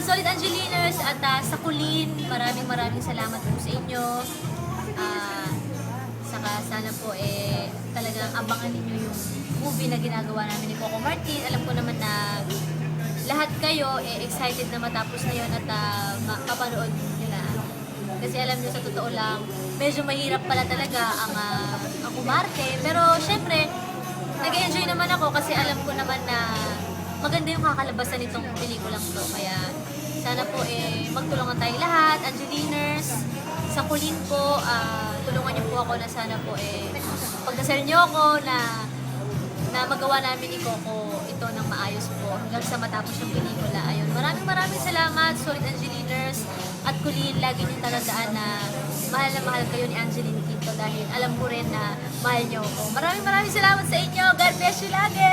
Solid Angeliners at sa Kulin, maraming salamat po sa inyo. Saka sana po talagang abangan ninyo yung movie na ginagawa namin ni Coco Martin. Alam ko naman na lahat kayo excited na matapos na yun at mapapanood nyo na. Kasi alam nyo, sa totoo lang, medyo mahirap pala talaga ang umarte. Pero syempre, nag-enjoy naman ako kasi alam ko naman na maganda yung kakalabasan nitong pelikulang to. Kaya sana po magtulungan tayong lahat, Angeliners. Sa Kulin po, tulungan niyo po ako na sana po pagdasal niyo ako na magawa namin ni Coco ito ng maayos po hanggang sa matapos yung pelikula. Ayun, maraming salamat, Solid Angeliners at Kulin. Lagi niyong tatandaan na mahal kayo ni Angeline Quinto dahil alam ko rin na mahal niyo ako. Maraming salamat sa inyo. God bless you lagi!